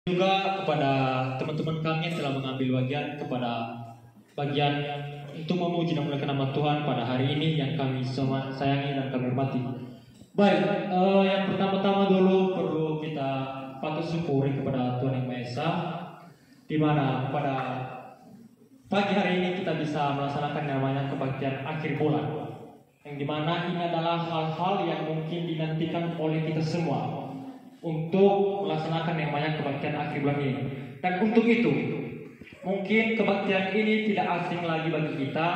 Juga kepada teman-teman kami yang telah mengambil bagian untuk memuji dan memuliakan nama Tuhan pada hari ini yang kami semua sayangi dan kami hormati. Baik, yang pertama-tama dulu perlu kita patut syukuri kepada Tuhan Yang Maha Esa, di mana pada pagi hari ini kita bisa melaksanakan namanya kebaktian akhir bulan, yang dimana ini adalah hal-hal yang mungkin dinantikan oleh kita semua untuk melaksanakan yang namanya kebaktian akhir bulan ini. Dan untuk itu, mungkin kebaktian ini tidak asing lagi bagi kita,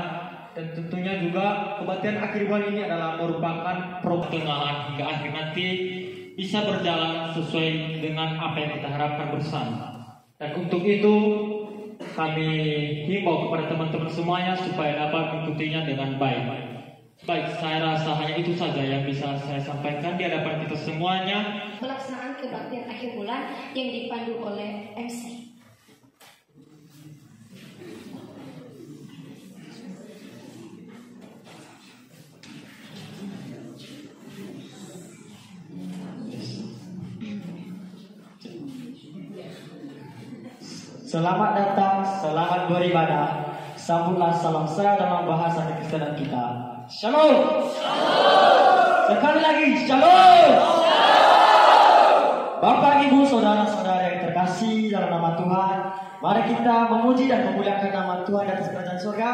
dan tentunya juga kebaktian akhir bulan ini adalah merupakan pertengahan hingga akhir nanti bisa berjalan sesuai dengan apa yang kita harapkan bersama. Dan untuk itu kami himbau kepada teman-teman semuanya supaya dapat mengikutinya dengan baik. Baik, saya rasa hanya itu saja yang bisa saya sampaikan di hadapan kita semuanya. Pelaksanaan kebaktian akhir bulan yang dipandu oleh MC. Selamat datang, selamat beribadah. Sambutlah salam saya dalam bahasa kekristenan kita. Shalom. Shalom. Sekali lagi, shalom. Bapak, Ibu, saudara-saudara yang terkasih dalam nama Tuhan, mari kita memuji dan memuliakan nama Tuhan di atas kerajaan surga.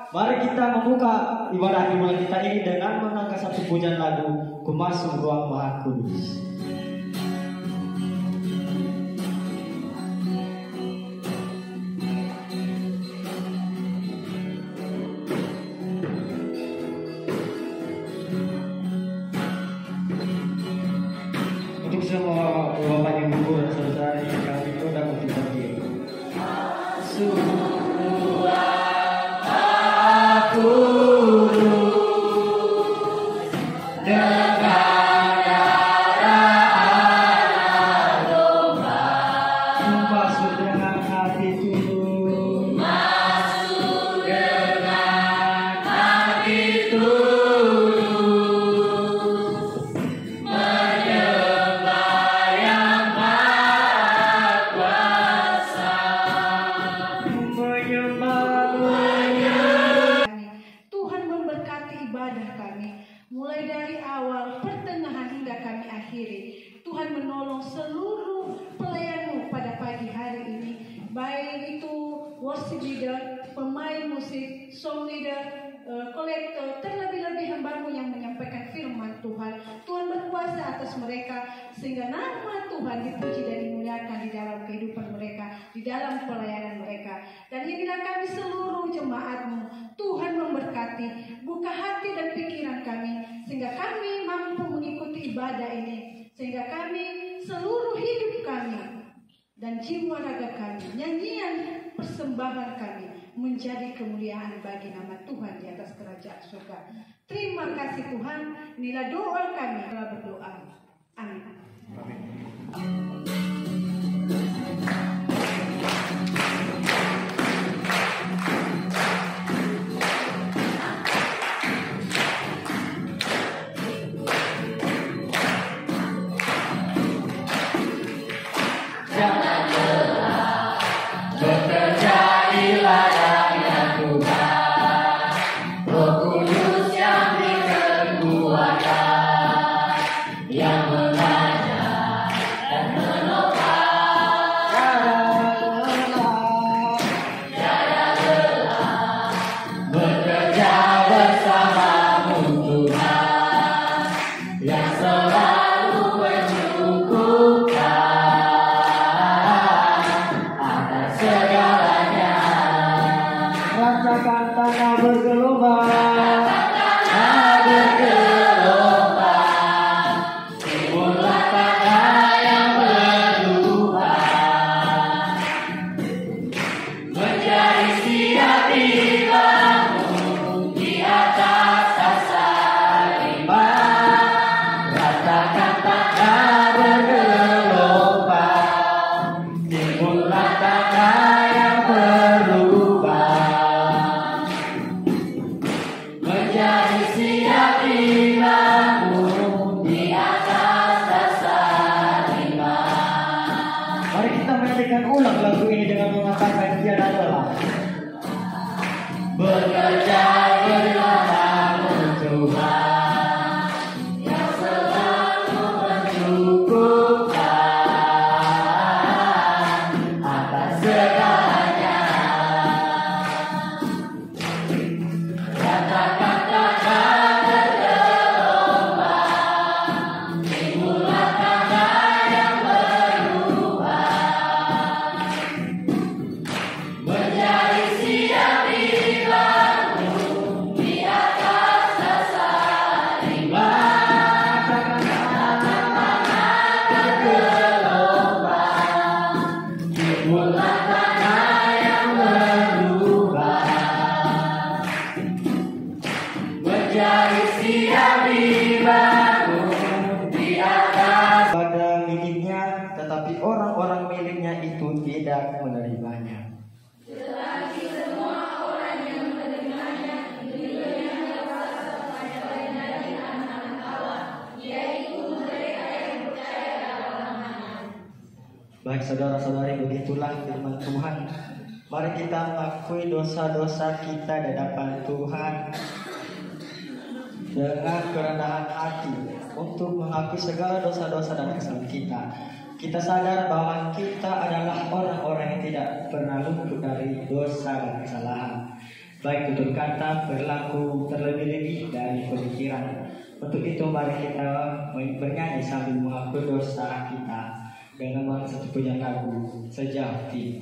Mari kita membuka ibadah akhir bulan kita ini dengan mengangkat satu pujian lagu, Ku Masuk Ruang Maha Kudus. Semua Bapak Ibu dan saudara yang kami itu dapat dibagi. Masuk ruang aku dengan darah domba, masuk dengan hati tulus, masuk dengan hati tulus. Mulai dari awal, pertengahan hingga kami akhiri, Tuhan menolong seluruh pelayan-Mu pada pagi hari ini, baik itu worship leader, pemain musik, song leader, kolektor, terlebih-lebih hamba-Mu yang menyampaikan firman Tuhan. Tuhan berkuasa atas mereka sehingga nama Tuhan dipuji dan dimuliakan di dalam kehidupan mereka, di dalam pelayanan mereka. Dan inilah kami seluruh jemaat-Mu, Tuhan memberkati, buka hati dan pikiran kami sehingga kami mampu mengikuti ibadah ini, sehingga kami seluruh hidup kami dan jiwa raga kami, nyanyian persembahan kami menjadi kemuliaan bagi nama Tuhan di atas kerajaan surga. Terima kasih Tuhan, inilah doa kami telah berdoa. Amin. Yang kita menyanyikan ulang lagu ini dengan mengatakan tiada lelah. Bekerja berlama untuk Tuhan yang selalu mencukupkan atas segalanya. Kata-kata bergelombang, timbullah tanda yang berubah menjadi siang di baru di atas dasar rimba. Kata-kata bergelombang, timbullah tanda yang berubah menjadi siang di baru di atas. Pada miliknya, tetapi orang-orang miliknya itu tidak menerimanya. Baik saudara-saudari, begitulah firman Tuhan. Mari kita mengakui dosa-dosa kita di hadapan Tuhan dengan kerendahan hati untuk mengakui segala dosa-dosa dan kesalahan kita. Kita sadar bahwa kita adalah orang-orang yang tidak pernah luput dari dosa dan kesalahan, baik tutur kata, perilaku, terlebih-lebih dari pemikiran. Untuk itu mari kita bernyanyi sambil mengakui dosa kita dengan satu punya lagu Sejati.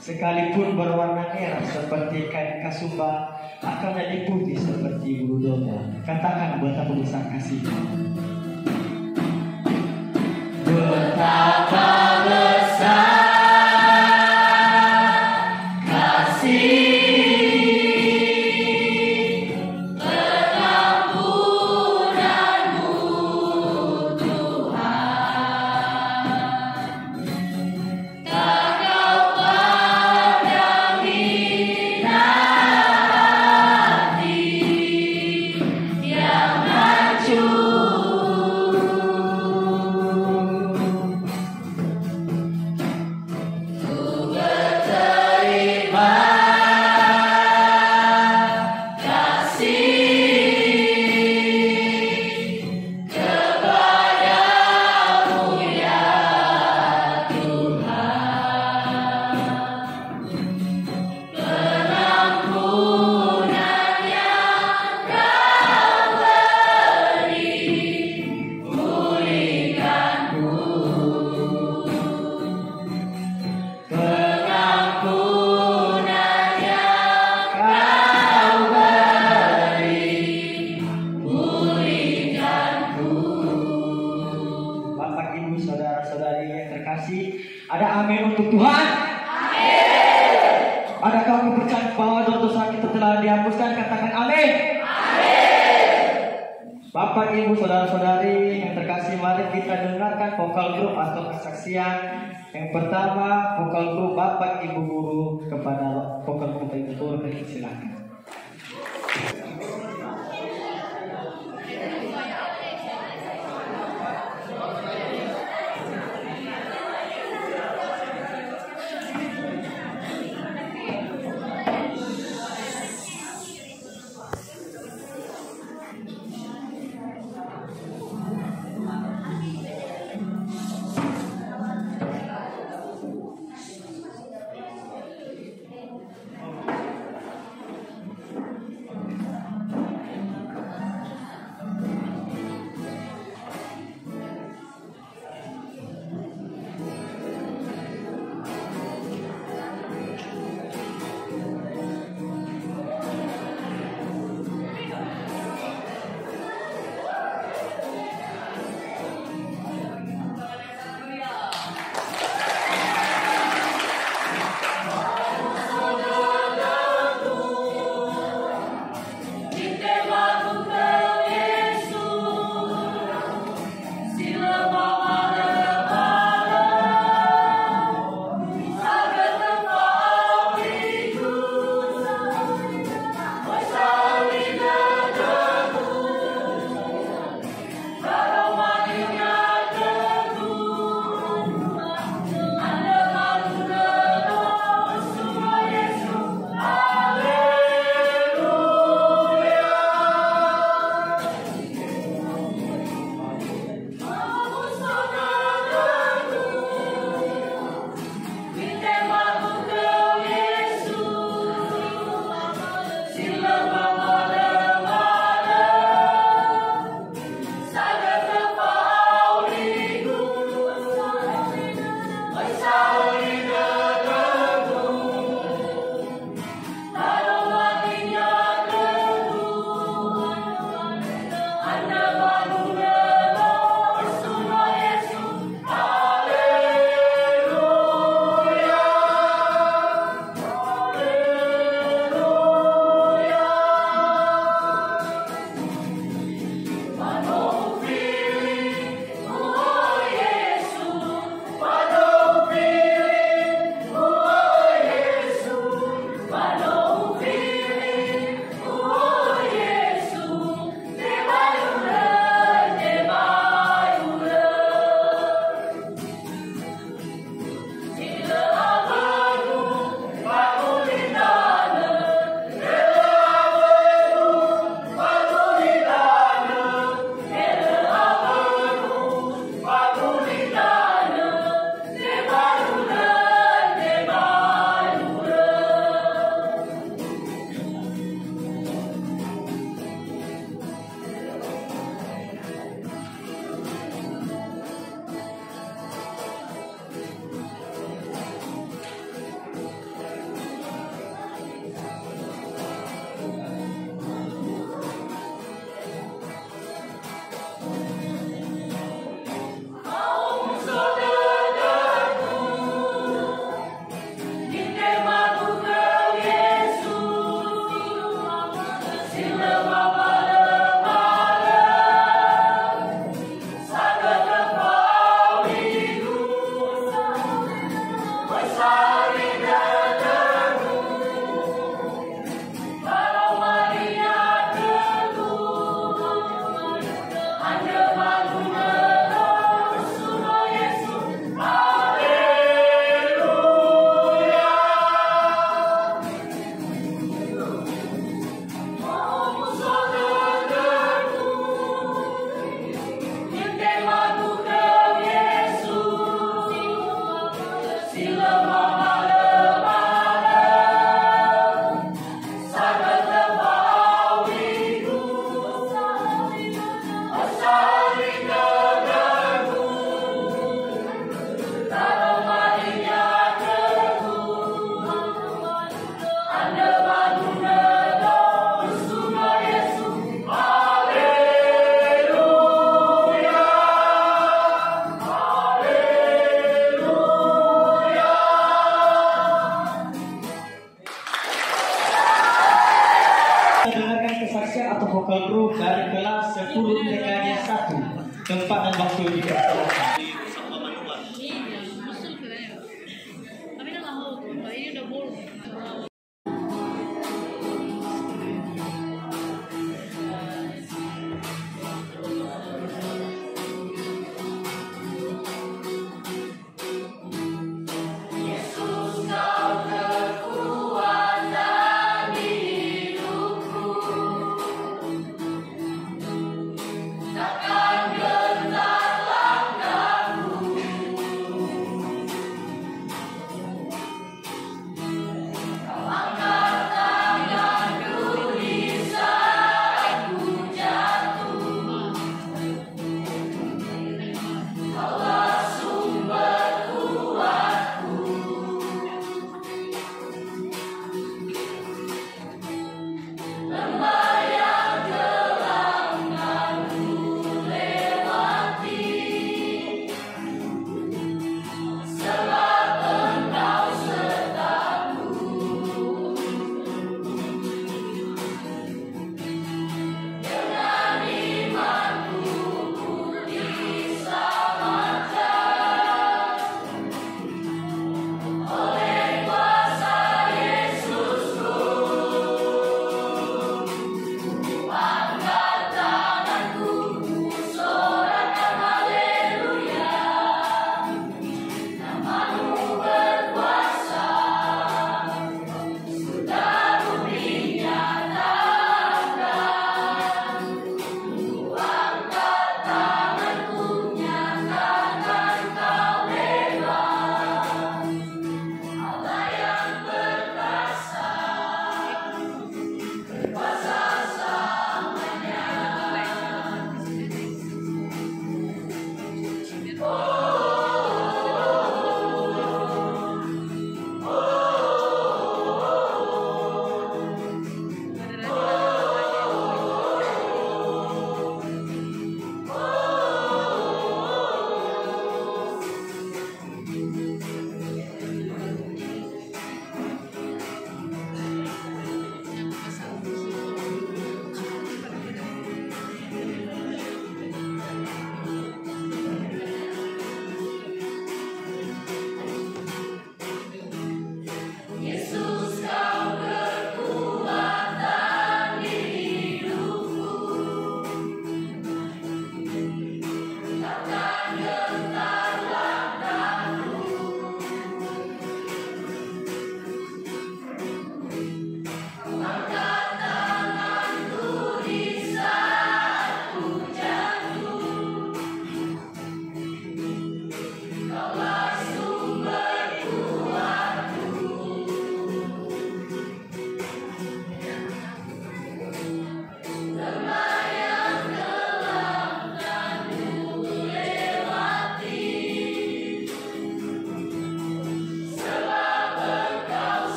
Sekalipun berwarna merah seperti kain kasumba, akan menjadi putih seperti bulu domba. Katakan betapa besar kasih-Nya. Betapa besar kasih pengampunanmu Tuhan. Tak kau pandang hina hati yang hancur. untuk Tuhan? Adakah kamu percaya bahwa dosa kita telah dihapuskan? Katakan amin. Bapak, Ibu, saudara-saudari yang terkasih, mari kita dengarkan vokal grup atau kesaksian. Yang pertama, vokal grup Bapak Ibu guru kepada vokal grup Ibu guru. Silakan. dari kelas 10 TKJ 1. Tempat dan waktu dipersilakan. Takkan gentar langkahku.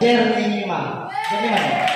Jernima. Jernima ya?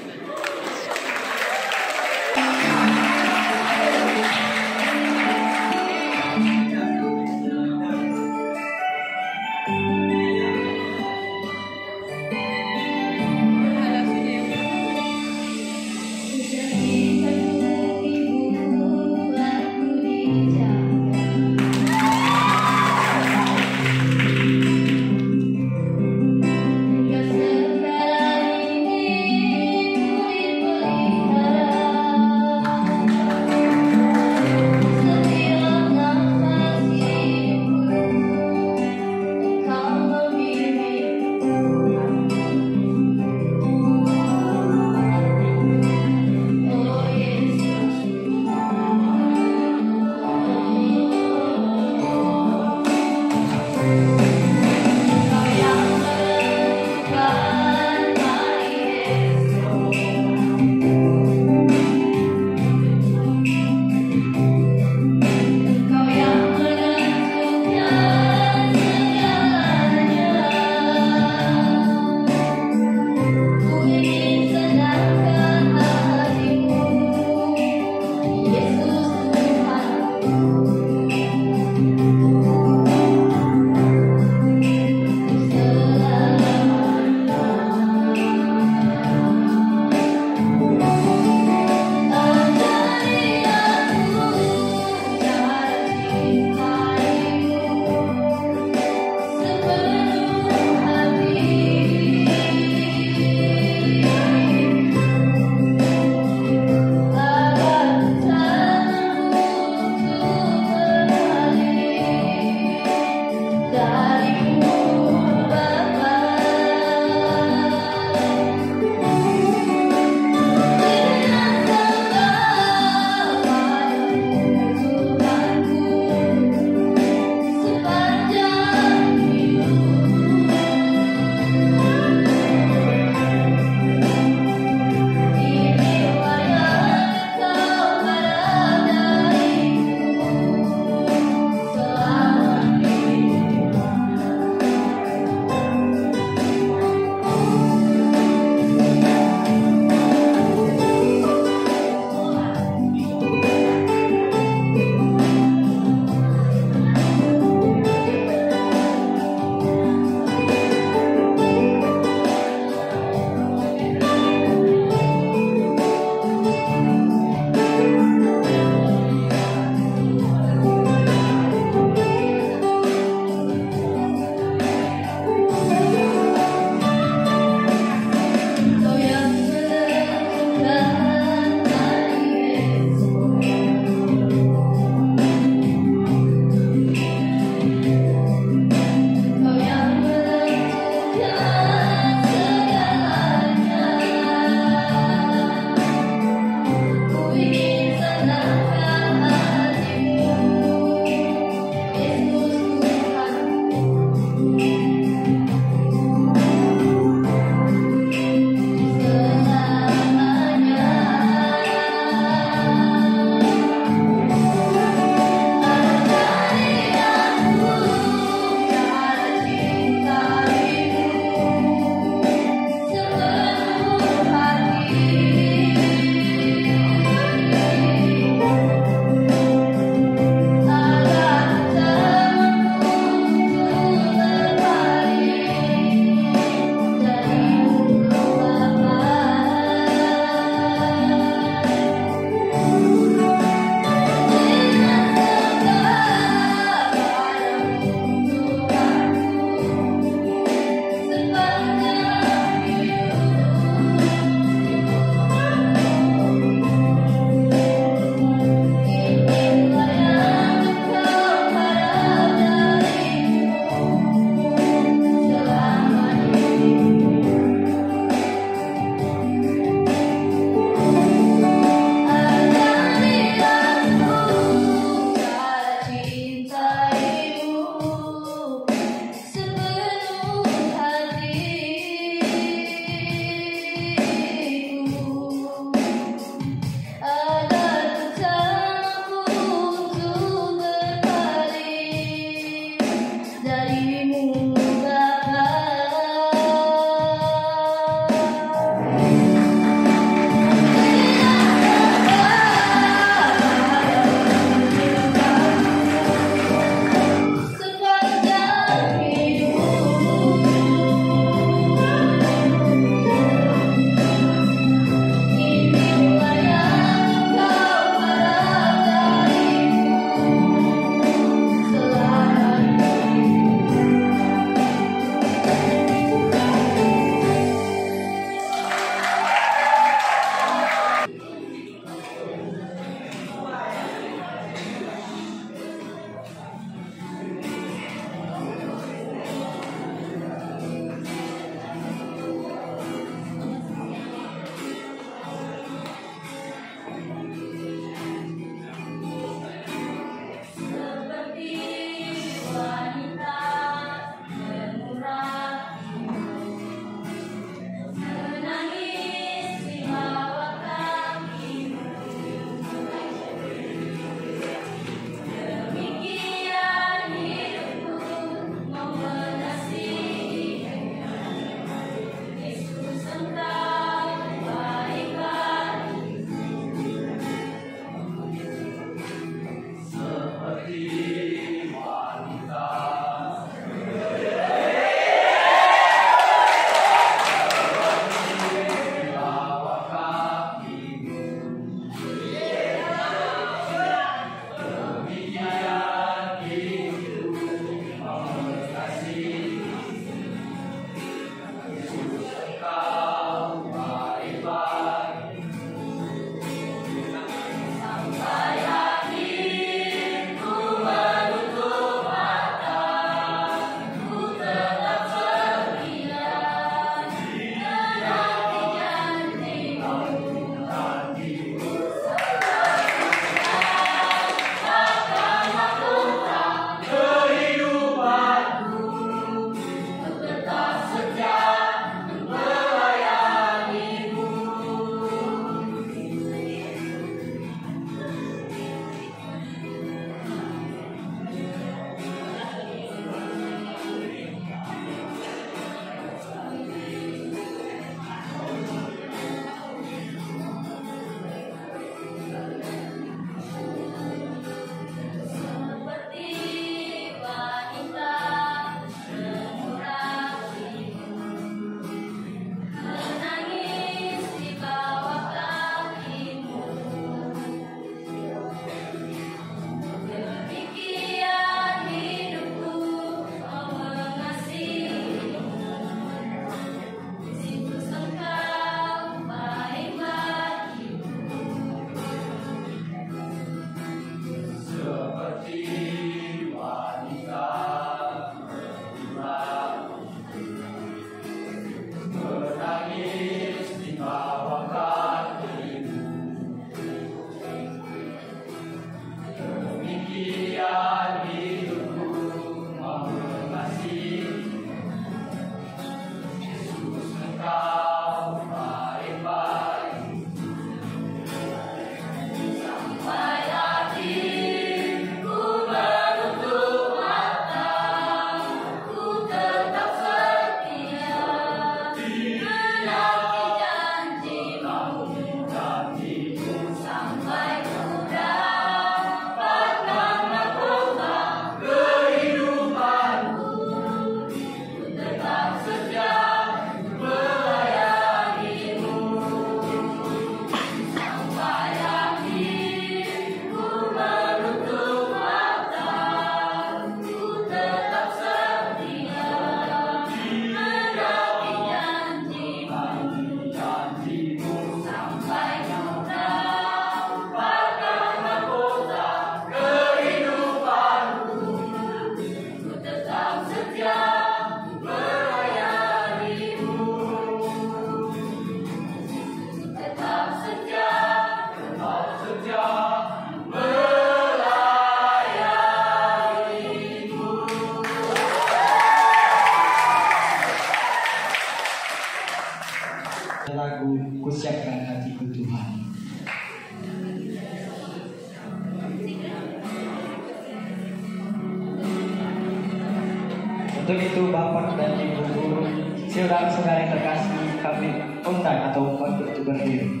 Untuk itu Bapak dan Ibu guru, saudara-saudara yang terkasih, kami undang atau untuk berdiri.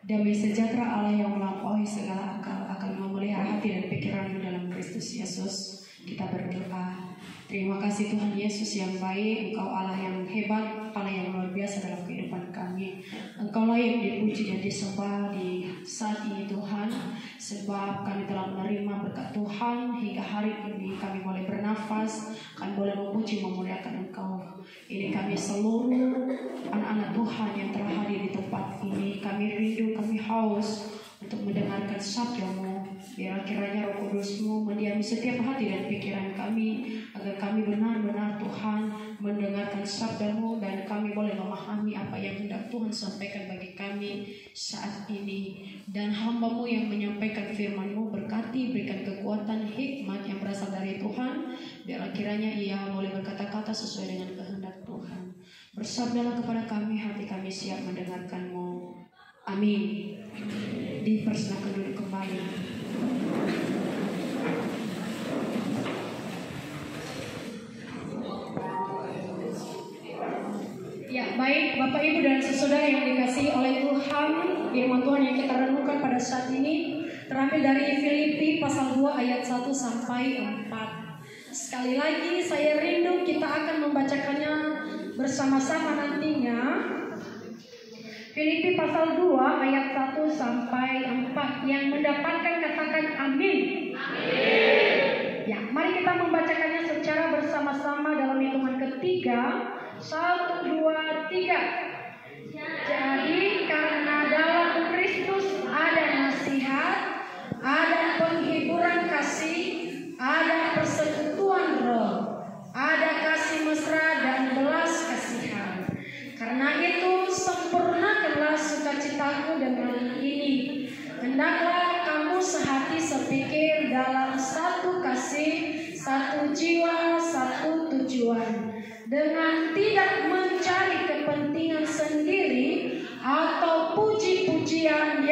Damai sejahtera Allah yang melampaui segala akal akan memelihara hati dan pikiranmu dalam Kristus Yesus. Kita berdoa. Terima kasih Tuhan Yesus yang baik, Engkau Allah yang hebat, Allah yang luar biasa dalam kehidupan kami. Engkau layak dipuji dan disembah di saat ini Tuhan, sebab kami telah menerima berkat Tuhan hingga hari ini kami boleh bernafas, kami boleh memuji memuliakan Engkau. Ini kami seluruh anak-anak Tuhan yang telah hadir di tempat ini, kami rindu, kami haus untuk mendengarkan sabda-Mu. Biar kiranya Roh Kudus-Mu mendiami setiap hati dan pikiran kami, agar kami benar-benar Tuhan mendengarkan sabda-Mu dan kami boleh memahami apa yang hendak Tuhan sampaikan bagi kami saat ini. Dan hamba-Mu yang menyampaikan firman-Mu berkati, berikan kekuatan hikmat yang berasal dari Tuhan. Biar kiranya ia boleh berkata-kata sesuai dengan kehendak Tuhan. Bersabdalah kepada kami, hati kami siap mendengarkan-Mu. Amin. Dipersilakan duduk kembali. Ya, baik Bapak Ibu dan saudara yang dikasihi oleh Tuhan, firman Tuhan yang kita renungkan pada saat ini terambil dari Filipi pasal 2 ayat 1 sampai 4. Sekali lagi saya rindu kita akan membacakannya bersama-sama nantinya. Filipi pasal 2 ayat 1 sampai 4. Yang mendapatkan katakan amin. Amin. Ya, mari kita membacakannya secara bersama-sama dalam hitungan ketiga. 1, 2, 3. Jadi karena dalam Kristus ada nasihat, ada penghiburan kasih, ada persekutuan roh, ada kasih mesra dan belas kasihan. Karena itu sempurnakanlah sukacitaku dengan ini. Hendaklah kamu sehati sepikir dalam satu kasih, satu jiwa, satu tujuan. Dengan tidak mencari kepentingan sendiri,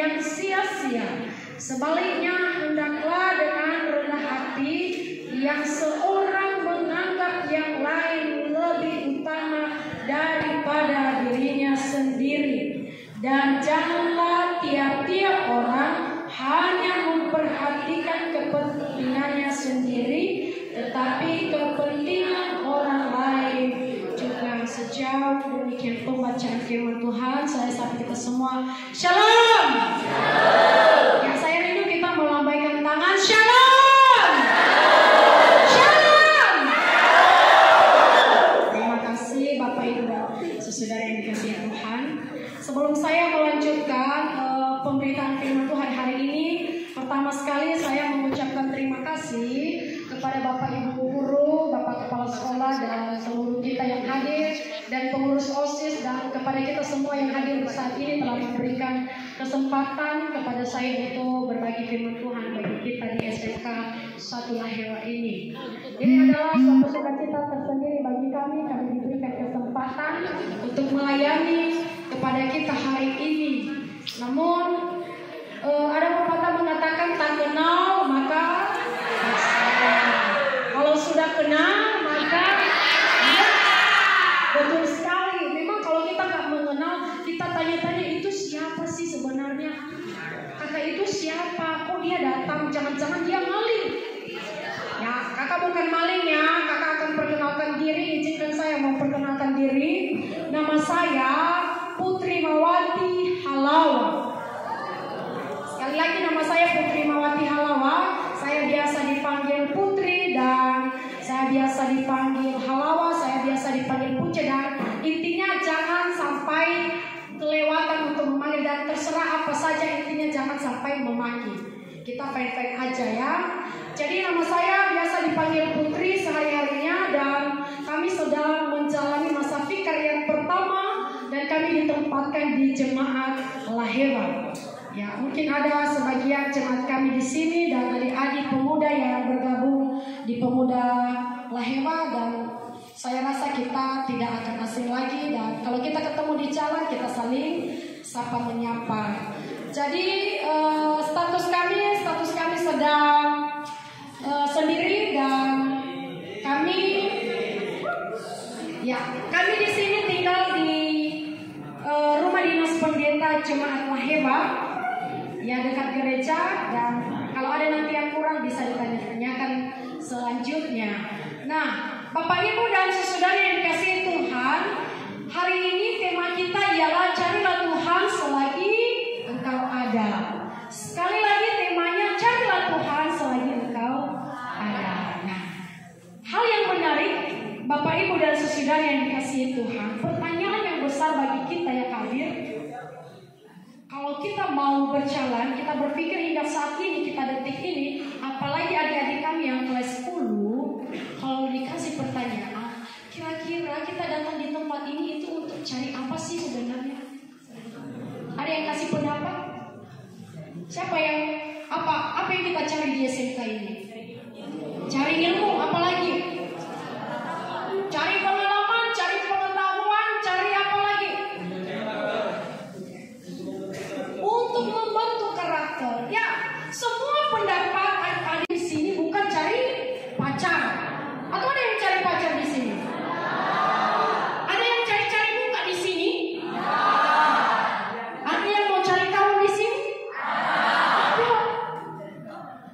yang sia-sia. Sebaliknya, hendaklah dengan rendah hati yang seorang menganggap yang lain lebih utama daripada dirinya sendiri. Dan janganlah tiap-tiap orang hanya memperhatikan kepentingannya sendiri, tetapi kepentingan orang lain juga. Sejauh demikian pembacaan firman Tuhan, saya sapa kita semua. Shalom. Ya, saya rindu kita melambaikan tangan. Shalom. Shalom. Terima kasih Bapak Ibu dan saudara yang dikasihi Tuhan. Sebelum saya melanjutkan pemberitaan firman Tuhan hari ini, pertama sekali saya mengucapkan terima kasih kepada Bapak Ibu guru, Bapak Kepala Sekolah, dan seluruh kita yang hadir, dan pengurus OSIS, dan kepada kita semua yang hadir saat ini telah memberikan kesempatan kepada saya untuk berbagi firman Tuhan bagi kita di SMK 1 Lahira ini. Ini adalah suatu sukacita tersendiri bagi kami diberikan kesempatan untuk melayani kepada kita hari ini. Namun ada pepatah mengatakan tak kenal maka kalau sudah kenal maka ya, betul sekali. Memang kalau kita nggak mengenal, kita tanya-tanya itu siapa sih sebenarnya? Kakak itu siapa? Kok dia datang? Jangan-jangan dia maling? Ya, kakak bukan maling ya. Kakak akan perkenalkan diri. Izinkan saya memperkenalkan diri. Nama saya Putri Mawati Halawa. Sekali lagi nama saya Putri Mawati Halawa. Saya biasa dipanggil Putri dan saya biasa dipanggil Halawa. Saya biasa dipanggil Puce, dan intinya jangan sampai kelewatan untuk memanggil, dan terserah apa saja, intinya jangan sampai memaki. Kita fine-fine aja ya. Jadi nama saya biasa dipanggil Putri sehari-harinya, dan kami sedang menjalani masa fikar yang pertama, dan kami ditempatkan di Jemaat Lahira. Ya, mungkin ada sebagian jemaat kami di sini dan adik-adik pemuda yang bergabung di Pemuda Lahira, dan saya rasa kita tidak akan asing lagi, dan kalau kita ketemu di jalan kita saling sapa menyapa. Jadi status kami sedang sendiri, dan kami di sini tinggal di rumah dinas pendeta Jemaat Lahira, ya dekat gereja, dan kalau ada nanti yang kurang bisa ditanya-tanyakan selanjutnya. Nah, Bapak Ibu dan saudara yang dikasihi Tuhan, hari ini tema kita ialah carilah Tuhan selagi engkau ada. Sekali lagi temanya carilah Tuhan selagi engkau ada. Nah, hal yang menarik Bapak Ibu dan saudara yang dikasihi Tuhan, pertanyaan yang besar bagi kita yang hadir, kalau kita mau berjalan, kita berpikir hingga saat ini, kita detik ini, apalagi adik-adik kami yang kelas 10, kalau dikasih pertanyaan, kira-kira kita datang di tempat ini itu untuk cari apa sih sebenarnya? Ada yang kasih pendapat? Siapa yang apa yang kita cari di SMK ini? Cari ilmu, apalagi? Cari pengalaman, cari pengetahuan, cari apa lagi? Untuk membentuk karakter. Ya, semua pendapat ada di sini bukan cari pacar. Atau ada yang cari pacar di sini? Ada yang cari-cari muka di sini? Ada yang mau cari kawan di sini?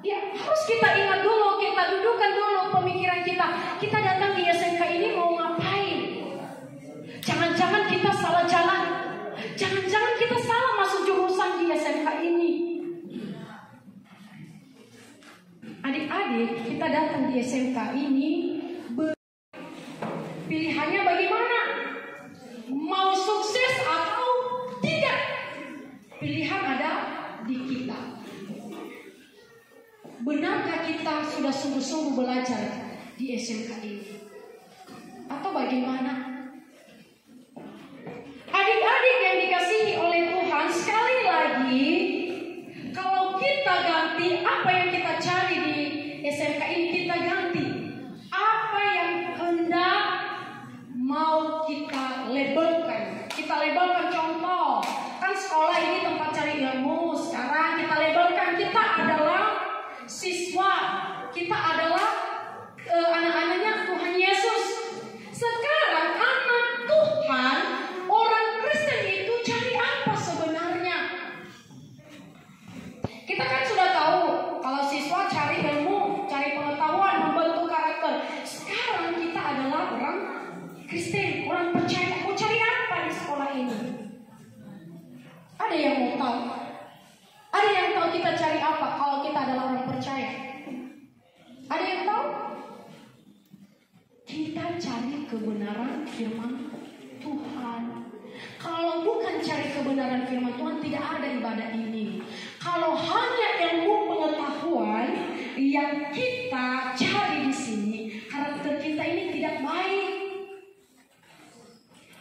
Ya, harus kita ingat dulu, kita dudukkan dulu pemikiran kita. Kita datang di SMK ini mau ngapain? Jangan-jangan kita salah jalan. Jangan-jangan kita salah masuk jurusan di SMK ini. Adik-adik, kita datang di SMK ini, pilihannya bagaimana? Mau sukses atau tidak? Pilihan ada di kita. Benarkah kita sudah sungguh-sungguh belajar di SMK ini? Atau bagaimana? Adik-adik yang dikasihi oleh Tuhan, sekali lagi, kalau kita ganti apa yang kita cari di SMK ini, kita ganti apa yang hendak mau kita labelkan. Kita labelkan contoh, kan sekolah ini tempat cari ilmu, Sekarang kita adalah siswa, kita adalah anak-anaknya Tuhan Yesus. Sekarang anak Tuhan, orang Kristen itu cari apa sebenarnya? Kita kan sudah tahu kalau siswa cari ilmu, cari pengetahuan, membentuk karakter. Sekarang kita adalah orang Kristen, orang percaya. Mau cari apa di sekolah ini? Ada yang mau tahu? Ada yang tahu kita cari apa kalau kita adalah orang percaya? Ada yang tahu? Kita cari kebenaran firman Tuhan. Kalau bukan cari kebenaran firman Tuhan, tidak ada ibadah ini. Kalau hanya ilmu pengetahuan yang kita cari di sini, karakter kita ini tidak baik.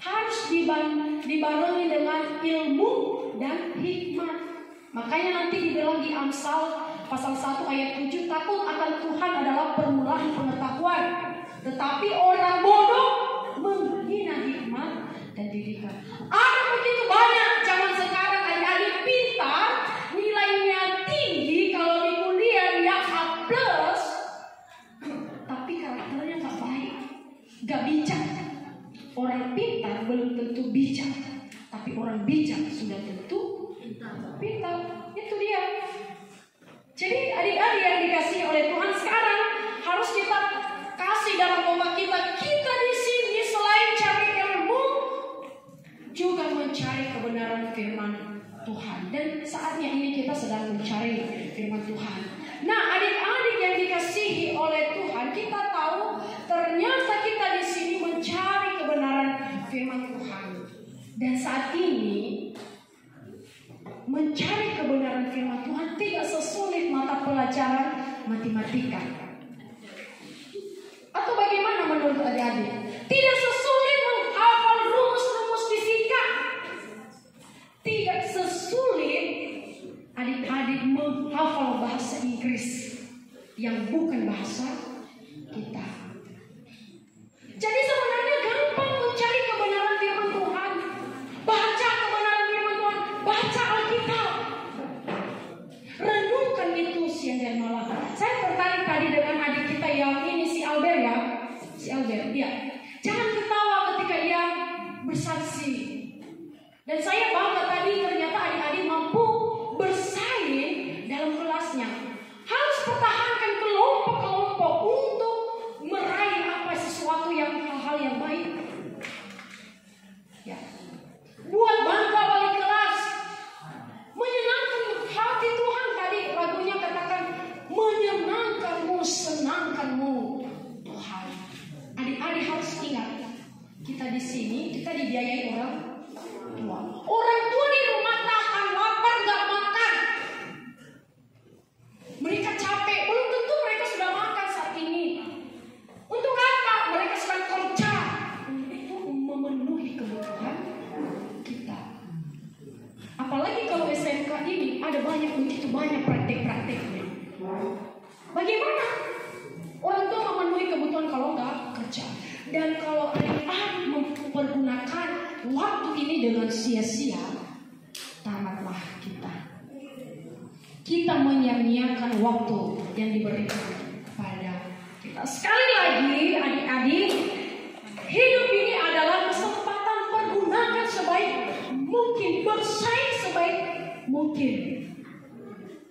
Harus dibarengi dengan ilmu dan hikmat. Makanya nanti dibilang di Amsal pasal 1 ayat 7, takut akan Tuhan adalah permulaan pengetahuan, tetapi orang bodoh menghina hikmat dan didikan. Ada begitu banyak zaman sekarang adik-adik pintar, nilainya tinggi, kalau di kuliah dia A+, tapi karakternya gak baik, gak bijak. Orang pintar belum tentu bijak, tapi orang bijak sudah tentu pintar. Itu dia. Jadi adik-adik yang dikasihi oleh Tuhan, sekarang harus kita kasih dalam omak kita. Kita di sini selain cari ilmu, juga mencari kebenaran firman Tuhan. Dan saatnya ini kita sedang mencari firman Tuhan. Nah, adik-adik yang dikasihi oleh Tuhan, kita tahu ternyata kita di sini mencari kebenaran firman Tuhan. Dan saat ini mencari kebenaran firman Tuhan tidak sesulit mata pelajaran matematika. Atau bagaimana menurut adik-adik? Tidak sesulit menghafal rumus-rumus fisika. Tidak sesulit adik-adik menghafal bahasa Inggris yang bukan bahasa kita. Jadi sebenarnya gampang mencari kebenaran firman Tuhan. Baca kebenaran firman Tuhan, baca Alkitab. Renungkan itu siang dan malam. Saya tertarik tadi dengan adik kita yang ini, si Albert ya. Si Albert, dia. Jangan ketawa ketika dia bersaksi. Dan saya bangga tadi ternyata adik-adik mampu bersaing dalam kelasnya. Harus pertahankan kelompok-kelompok untuk meraih sesuatu yang hal-hal yang baik. Ya. Buat bangga balik kelas. Menyenangkan hati Tuhan, tadi lagunya katakan menyenangkanmu, senangkanmu Tuhan. Adik-adik harus ingat, kita di sini kita dibiayai orang tua. Orang tua di rumah tahan lapar gak makan. Mereka capek, belum tentu mereka sudah makan saat ini. Untuk apa? Mereka sedang kerja untuk memenuhi kebutuhan kita. Apalagi kalau SMK ini ada begitu banyak praktek-prakteknya. Bagaimana orang tua memenuhi kebutuhan kalau nggak kerja? Dan kalau adik-adik mempergunakan waktu ini dengan sia-sia, tamatlah kita. Kita menyia-nyiakan waktu yang diberikan kepada kita. Sekali lagi adik-adik, hidup ini adalah kesempatan, pergunakan sebaik mungkin, bersaing sebaik mungkin.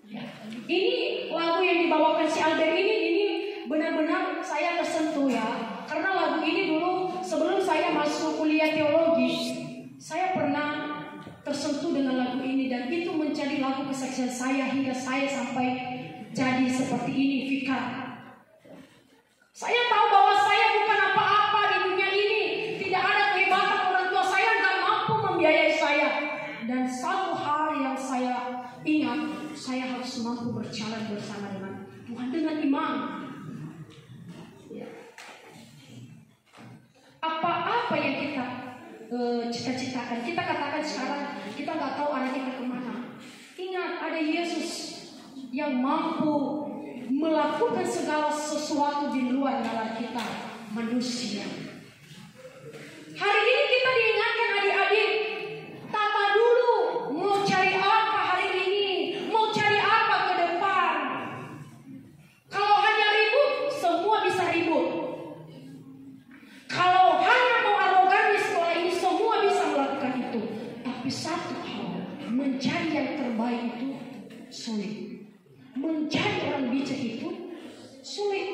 Ya. Ini lagu yang dibawakan si Albert ini benar-benar saya tersentuh ya. Karena lagu ini dulu sebelum saya masuk kuliah teologi, saya pernah tersentuh dengan lagu ini, dan itu menjadi lagu kesaksian saya hingga saya sampai jadi seperti ini, Vika. Saya tahu bahwa saya bukan apa-apa di dunia ini. Tidak ada kehebatan orang tua saya, nggak mampu membiayai saya. Dan satu hal yang saya ingat, saya harus mampu berjalan bersama dengan Tuhan dengan iman. Ya. Apa-apa yang kita cita-citakan, kita katakan sekarang, kita nggak tahu arah kita kemana. Ingat, ada Yesus yang mampu melakukan segala sesuatu di luar nalar kita manusia. Hari ini kita diingatkan adik-adik, tata dulu mau cari apa hari ini, mau cari apa ke menjadi yang terbaik itu sulit. Menjadi orang bijak itu sulit.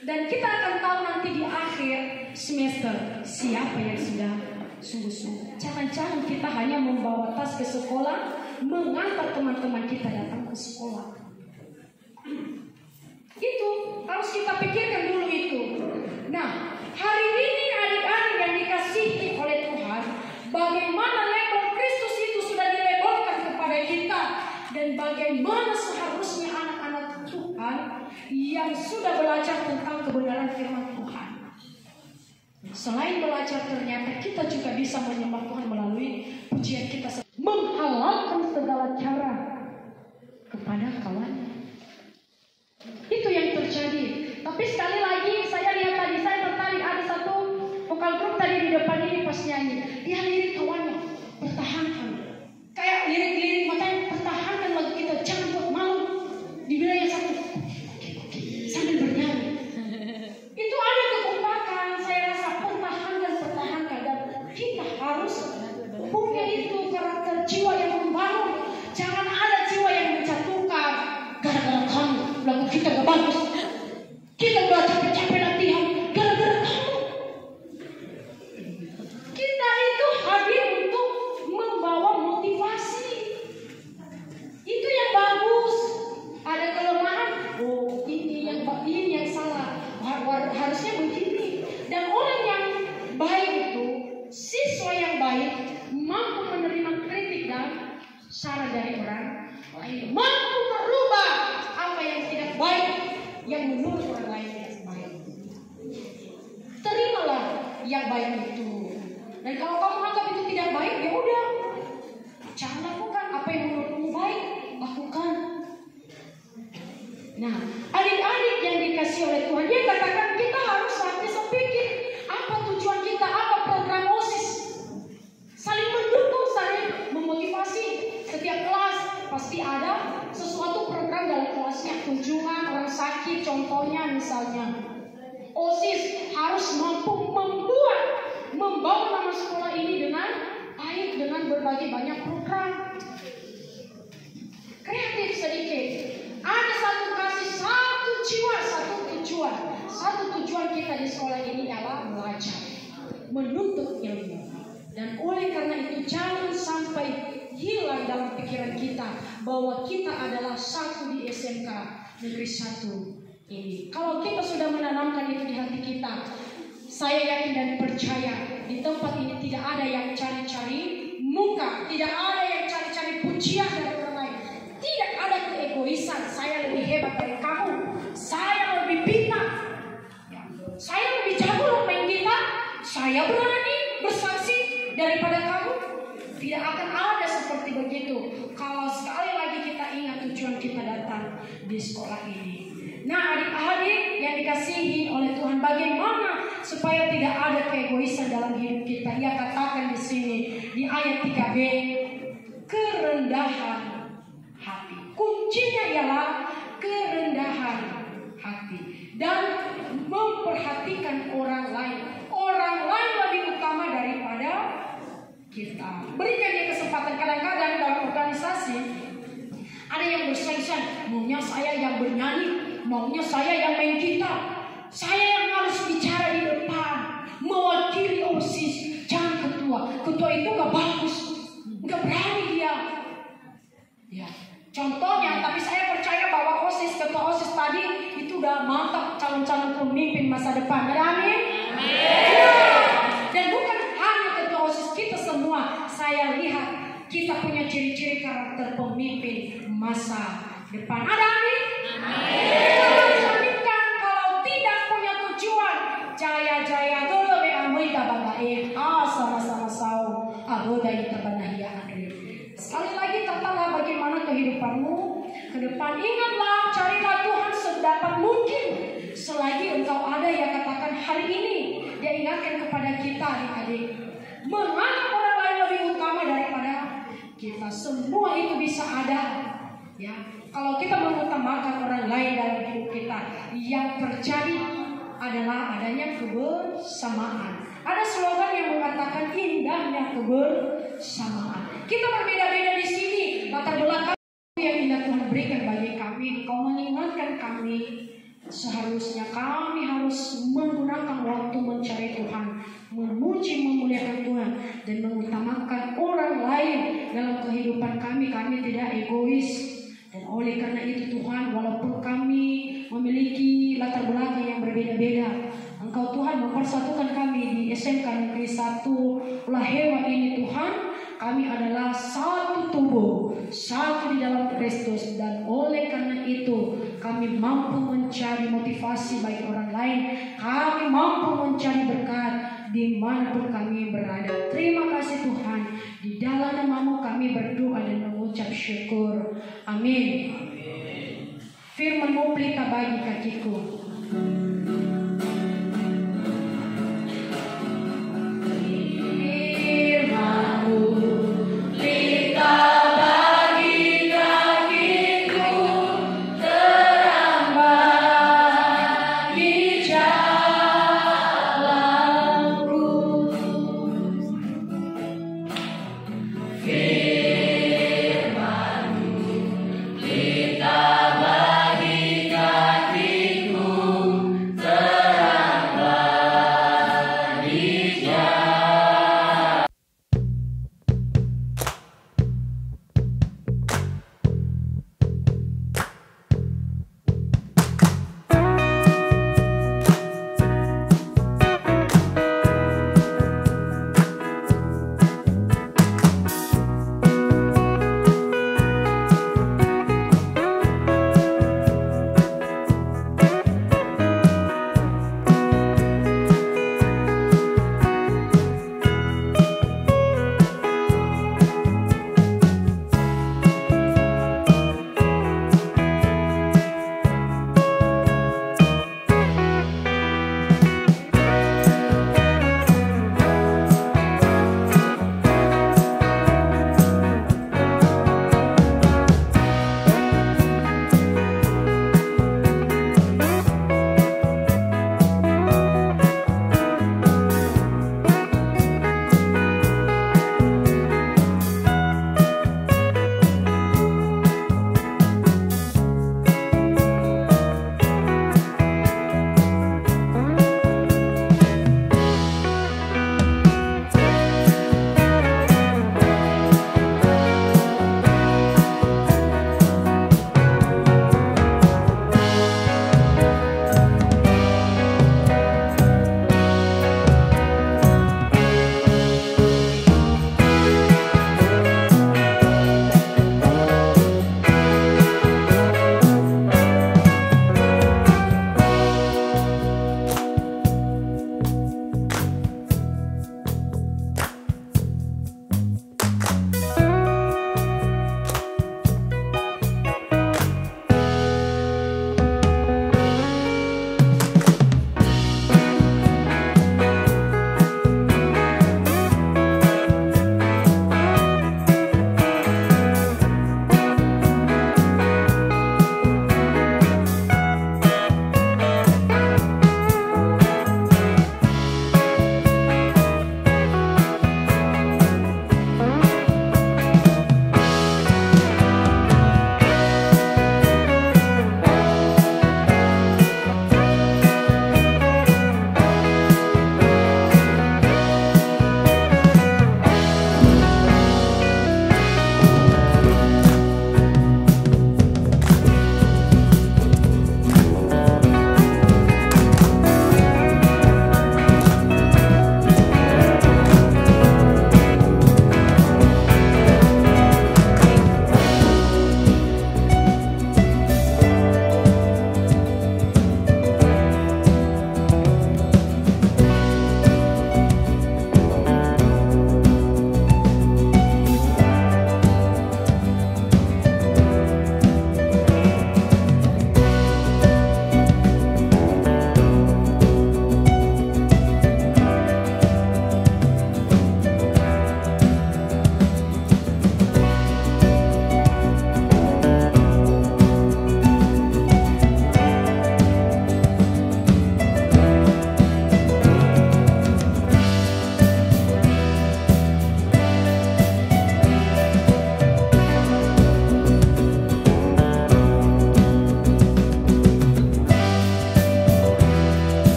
Dan kita akan tahu nanti di akhir semester siapa yang sudah sungguh-sungguh. Jangan-jangan kita hanya membawa tas ke sekolah, mengantar teman-teman kita datang ke sekolah. Itu harus kita pikirkan dulu itu. Nah, hari ini adik-adik yang dikasihi oleh Tuhan, bagaimana label Kristus itu sudah dilabelkan kepada kita, dan bagaimana seharusnya anak-anak Tuhan yang sudah belajar tentang kebenaran firman Tuhan. Selain belajar, ternyata kita juga bisa menyembah Tuhan melalui pujian kita, menghalalkan segala cara kepada kawan. Itu yang terjadi. Tapi sekali lagi saya lihat tadi, saya tertarik ada satu vokal grup tadi di depan ini pas nyanyi. Dia lirik kawannya, pertahankan. Kayak lirik-lirik matanya, pertahankan lagu kita, jangan buat malu. Dibilang yang satu, sambil bernyanyi. Itu ada kekompakan, saya rasa pertahankan. Dan kita harus punya itu karakter jiwa yang membangun. Jangan ada jiwa yang menjatuhkan. Gara-gara kamu, lagu kita gak bagus. Kita udah capek-capek latihan, gara-gara kamu. Kita itu hadir untuk membawa motivasi. Itu yang bagus. Ada kelemahan, oh ini yang salah. Harusnya begini. Dan orang yang baik itu, siswa yang baik, mampu menerima kritik dan saran dari orang lain, mampu merubah apa yang tidak baik yang menurut orang lain tidak baik. Terimalah yang baik itu. Dan kalau kamu anggap itu tidak baik, ya udah, jangan lakukan. Apa yang menurutmu baik, lakukan. Nah, adik-adik yang dikasih oleh Tuhan, dia katakan kita harus bisa pikir apa tujuan kita, apa program OSIS. Saling mendukung, saling memotivasi. Setiap kelas pasti ada sesuatu program dalam kelasnya, kunjungan orang sakit, contohnya misalnya. OSIS harus mampu membawa nama sekolah ini dengan baik, dengan berbagai banyak program. Kreatif sedikit. Ada satu jiwa, satu tujuan. Satu tujuan kita di sekolah ini adalah belajar, menuntut ilmu. Dan oleh karena itu jangan sampai hilang dalam pikiran kita bahwa kita adalah satu di SMK Negeri 1 ini. Kalau kita sudah menanamkan itu di hati kita, saya yakin dan percaya di tempat ini tidak ada yang cari-cari muka, tidak ada yang cari-cari pujian dari orang lain, tidak ada keegoisan. Saya lebih hebat dari kamu, saya lebih pintar, saya lebih jago main gitar, saya berani bersaksi daripada kamu. Tidak akan ada seperti begitu kalau sekali lagi kita ingat tujuan kita datang di sekolah ini. Nah, adik-adik yang dikasihi oleh Tuhan, bagaimana supaya tidak ada keegoisan dalam hidup kita? Ia katakan di sini di ayat 3b, kerendahan hati. Kuncinya ialah kerendahan hati dan memperhatikan orang lain. Orang lain lebih utama daripada kita. Berikan dia kesempatan. Kadang-kadang dalam organisasi ada yang bersaing-saing, maunya saya yang bernyanyi, maunya saya yang main gitar, saya yang harus bicara di depan, mewakili OSIS. Jangan ketua itu gak bagus, gak berani dia. Ya, contohnya, tapi saya percaya bahwa ketua OSIS tadi itu udah mantap calon-calon pemimpin masa depan. Ada amin? Dan bukan hanya ketua OSIS, kita semua, saya lihat kita punya ciri-ciri karakter pemimpin masa depan. Ada amin? Amin. Kalau tidak punya tujuan, jaya-jaya dulu beramita bagain. Sama-sama sau. Agodai terbanahia adri. Sekali lagi tatalah bagaimana kehidupanmu ke depan. Ingatlah, carilah Tuhan sedapat mungkin. Selagi engkau ada yang katakan hari ini, dia ingatkan kepada kita adik-adik, menganggap orang lain lebih utama daripada kita. Semua itu bisa ada, ya. Kalau kita mengutamakan orang lain dalam hidup kita, yang terjadi adalah adanya kebersamaan. Ada slogan yang mengatakan indahnya kebersamaan. Kita berbeda-beda di sini, berikan bagi kami. Engkau mengingatkan kami, seharusnya kami harus menggunakan waktu mencari Tuhan, memuji, memuliakan Tuhan, dan mengutamakan orang lain dalam kehidupan kami. Kami tidak egois. Dan oleh karena itu Tuhan, walaupun kami memiliki latar belakang yang berbeda-beda, Engkau Tuhan mempersatukan kami di SMK Negeri 1 Lahewa ini Tuhan. Kami adalah satu tubuh, satu di dalam Kristus. Dan oleh karena itu kami mampu mencari motivasi bagi orang lain. Kami mampu mencari berkat dimanapun kami berada. Terima kasih Tuhan. Di dalam nama-Mu kami berdoa dan mengucap syukur. Amin. Firman-Mu pelita bagi kakiku.